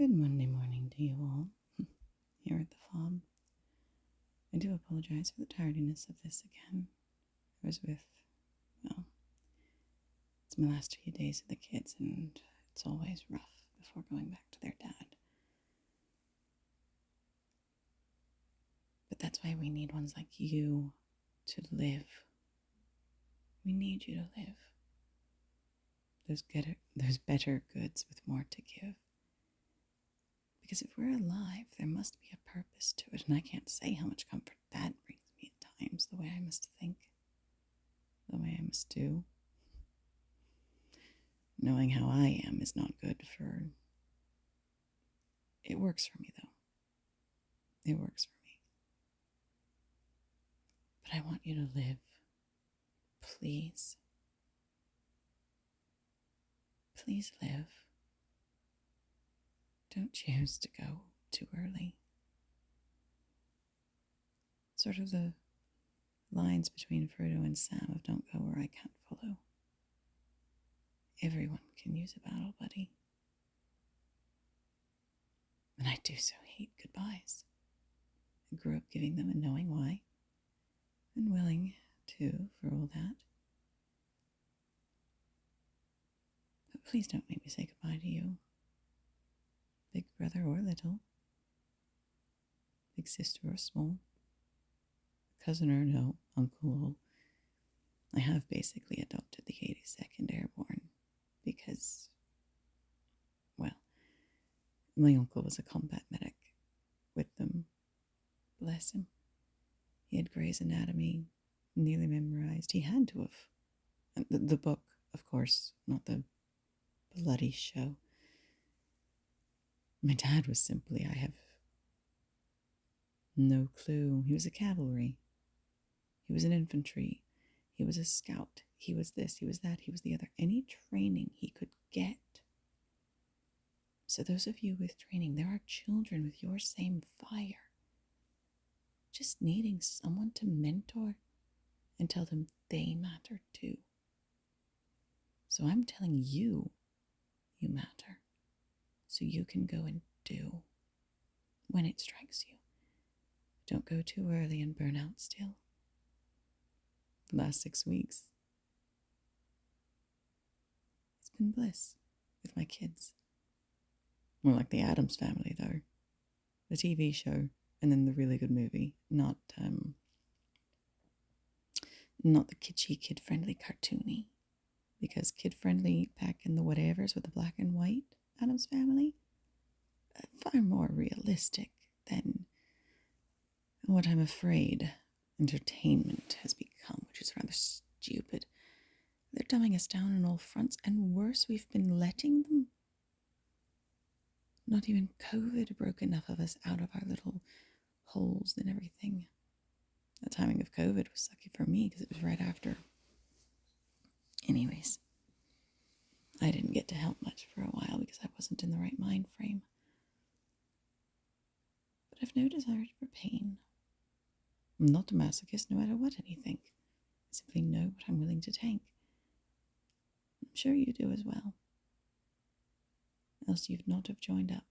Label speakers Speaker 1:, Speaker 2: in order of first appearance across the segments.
Speaker 1: Good Monday morning to you all here at the farm. I do apologize for the tardiness of this again. I was well, it's my last few days with the kids, and it's always rough before going back to their dad. But that's why we need ones like you to live. We need you to live. There's better goods with more to give. Because if we're alive, there must be a purpose to it, and I can't say how much comfort that brings me at times, the way I must think, the way I must do. Knowing how I am is not good for... It works for me, though. It works for me. But I want you to live. Please. Please live. Don't choose to go too early. Sort of the lines between Frodo and Sam of don't go where I can't follow. Everyone can use a battle buddy. And I do so hate goodbyes. I grew up giving them and knowing why. And willing to for all that. But please don't make me say goodbye to you. Big brother or little. Big sister or small. Cousin or no, uncle. I have basically adopted the 82nd Airborne because, well, my uncle was a combat medic with them. Bless him. He had Grey's Anatomy nearly memorized. He had to have. The book, of course, not the bloody show. My dad was simply, I have no clue. He was a cavalry. He was an infantry. He was a scout. He was this, he was that, he was the other. Any training he could get. So those of you with training, there are children with your same fire. Just needing someone to mentor and tell them they matter too. So I'm telling you, you matter. So you can go and do when it strikes you. Don't go too early and burn out still. The last 6 weeks, it's been bliss with my kids. More like the Addams Family, though. The TV show, and then the really good movie, not the kitschy, kid-friendly, cartoony. Because kid-friendly back in the whatevers with the black and white Addams Family, far more realistic than what I'm afraid entertainment has become, which is rather stupid. They're dumbing us down on all fronts, and worse, we've been letting them. Not even COVID broke enough of us out of our little holes and everything. The timing of COVID was sucky for me because it was right after. Anyways, I didn't get to help much for a while because I wasn't in the right mind frame. But I've no desire for pain. I'm not a masochist no matter what any think. I simply know what I'm willing to tank. I'm sure you do as well. Else you'd not have joined up.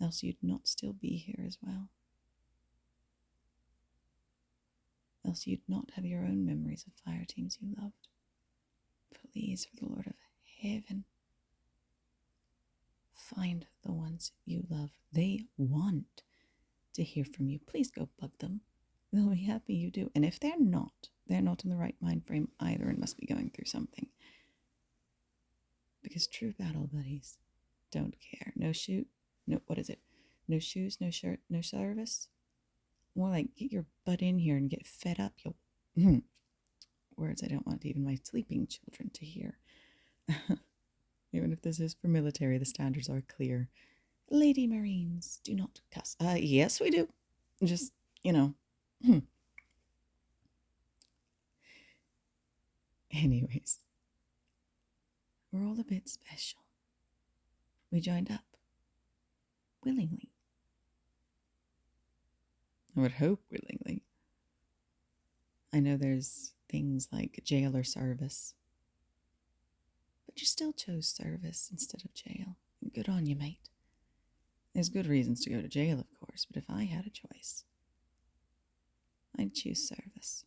Speaker 1: Else you'd not still be here as well. Else you'd not have your own memories of fire teams you loved. Please, for the Lord of Heaven, find the ones you love. They want to hear from you. Please go bug them. They'll be happy you do. And if they're not in the right mind frame either and must be going through something. Because true battle buddies don't care. No shoot, no, what is it? No shoes, no shirt, no service. More like get your butt in here and get fed up. You'll words I don't want even my sleeping children to hear. Even if this is for military, the standards are clear. Lady Marines, do not cuss. Yes, we do. Just, Anyways, we're all a bit special. We joined up. Willingly. I would hope willingly. I know there's things like jail or service. But you still chose service instead of jail. Good on you, mate. There's good reasons to go to jail, of course, but if I had a choice, I'd choose service.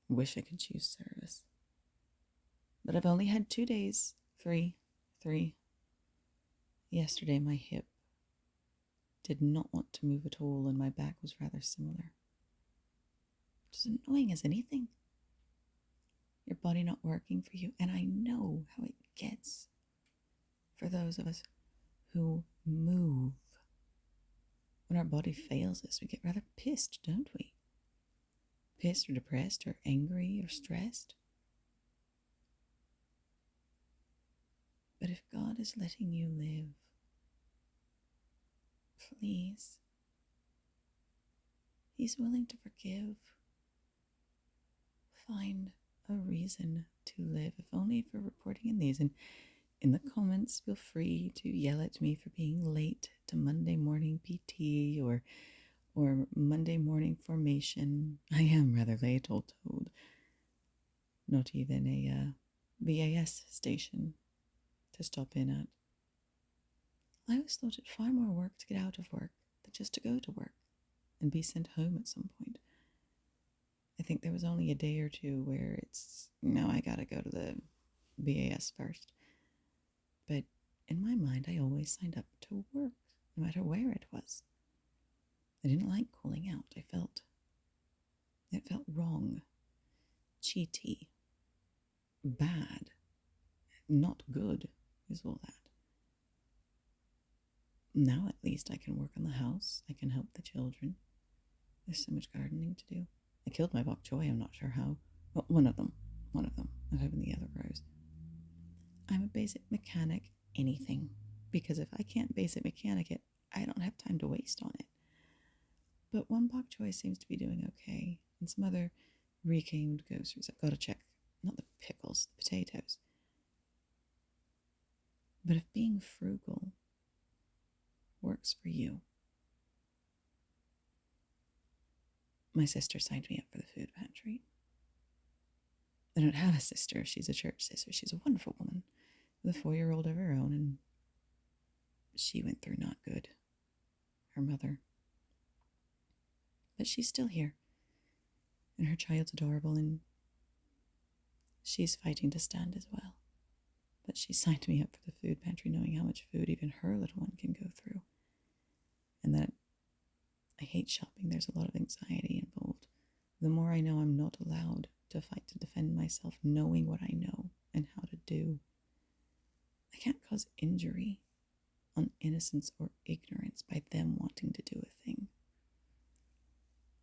Speaker 1: Wish I could choose service. But I've only had 2 days free. 3. Yesterday, my hip did not want to move at all, and my back was rather similar. It's as annoying as anything. Your body not working for you, and I know how it gets for those of us who move. When our body fails us, we get rather pissed, don't we? Pissed or depressed or angry or stressed. But if God is letting you live, please, He's willing to forgive. Find a reason to live, if only for reporting in these. And in the comments, feel free to yell at me for being late to Monday morning PT or Monday morning formation. I am rather late, all told. Not even a BAS station to stop in at. I always thought it far more work to get out of work than just to go to work and be sent home at some point. I think there was only a day or two where it's, no, I gotta go to the BAS first. But in my mind, I always signed up to work, no matter where it was. I didn't like calling out. It felt wrong, cheaty, bad, not good is all that. Now at least I can work on the house. I can help the children. There's so much gardening to do. I killed my bok choy, I'm not sure how. Well, one of them. I'm hoping the other grows. I'm a basic mechanic anything, because if I can't basic mechanic it, I don't have time to waste on it. But one bok choy seems to be doing okay, and some other reclaimed groceries. I've got to check, not the pickles, the potatoes. But if being frugal works for you, my sister signed me up for the food pantry. I don't have a sister. She's a church sister. She's a wonderful woman with a 4-year-old of her own, and she went through not good. Her mother. But she's still here, and her child's adorable, and she's fighting to stand as well. But she signed me up for the food pantry knowing how much food even her little one can go through. And that I hate shopping. There's a lot of anxiety involved. The more I know I'm not allowed to fight to defend myself, knowing what I know and how to do. I can't cause injury on innocence or ignorance by them wanting to do a thing.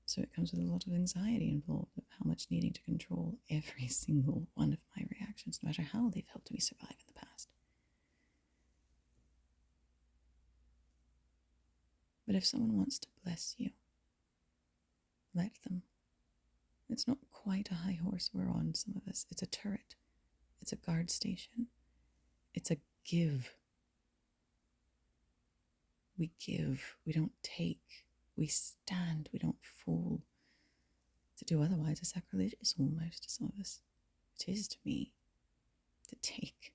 Speaker 1: So it comes with a lot of anxiety involved of how much needing to control every single one of my reactions, no matter how they've helped me survive in the past. But if someone wants to bless you, let them. It's not quite a high horse we're on, some of us. It's a turret. It's a guard station. It's a give. We give. We don't take. We stand. We don't fall. To do otherwise is sacrilegious almost to some of us. It is to me. To take.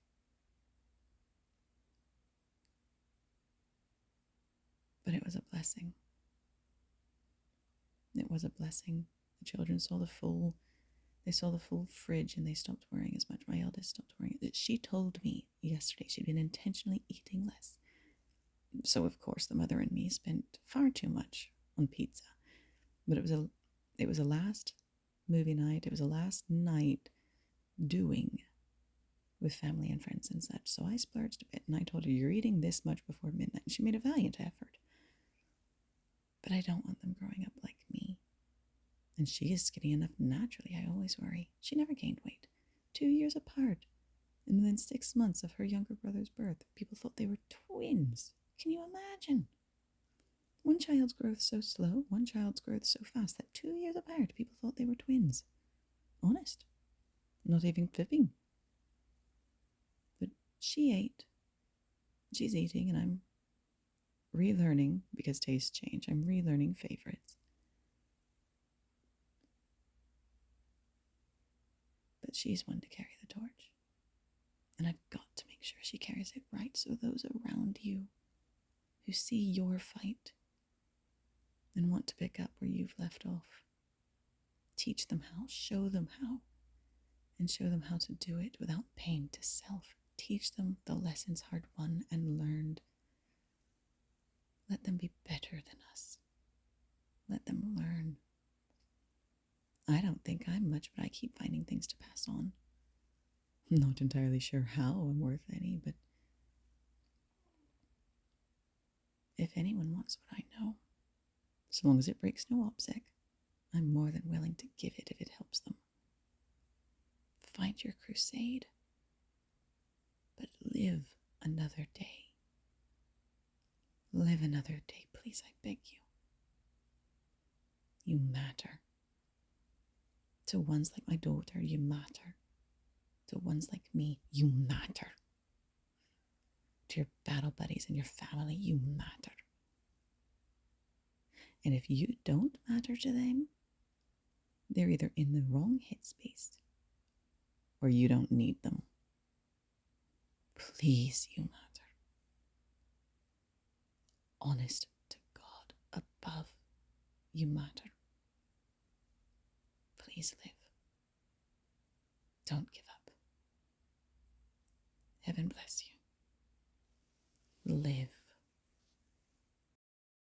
Speaker 1: But it was a blessing. It was a blessing. The children saw the full fridge and they stopped worrying as much. My eldest stopped worrying. She told me yesterday she'd been intentionally eating less. So of course the mother and me spent far too much on pizza. But it was a last movie night. It was a last night doing with family and friends and such. So I splurged a bit and I told her, you're eating this much before midnight. And she made a valiant effort. But I don't want them growing up like me. And she is skinny enough naturally, I always worry. She never gained weight. 2 years apart. And within 6 months of her younger brother's birth, people thought they were twins. Can you imagine? One child's growth so slow, one child's growth so fast that 2 years apart, people thought they were twins. Honest. Not even fibbing. But she ate. She's eating, and I'm relearning, because tastes change, I'm relearning favorites. But she's one to carry the torch. And I've got to make sure she carries it right so those around you who see your fight and want to pick up where you've left off. Teach them how, show them how, and show them how to do it without pain to self. Teach them the lessons hard won and learned. Let them be better than us. Let them learn. I don't think I'm much, but I keep finding things to pass on. I'm not entirely sure how I'm worth any, but if anyone wants what I know, as long as it breaks no obstacle, I'm more than willing to give it if it helps them. Find your crusade, but live another day. Live another day, please, I beg you. You matter. To ones like my daughter, you matter. To ones like me, you matter. To your battle buddies and your family, you matter. And if you don't matter to them, they're either in the wrong headspace or you don't need them. Please, you matter. Honest to God above, you matter. Please live. Don't give up. Heaven bless you. Live.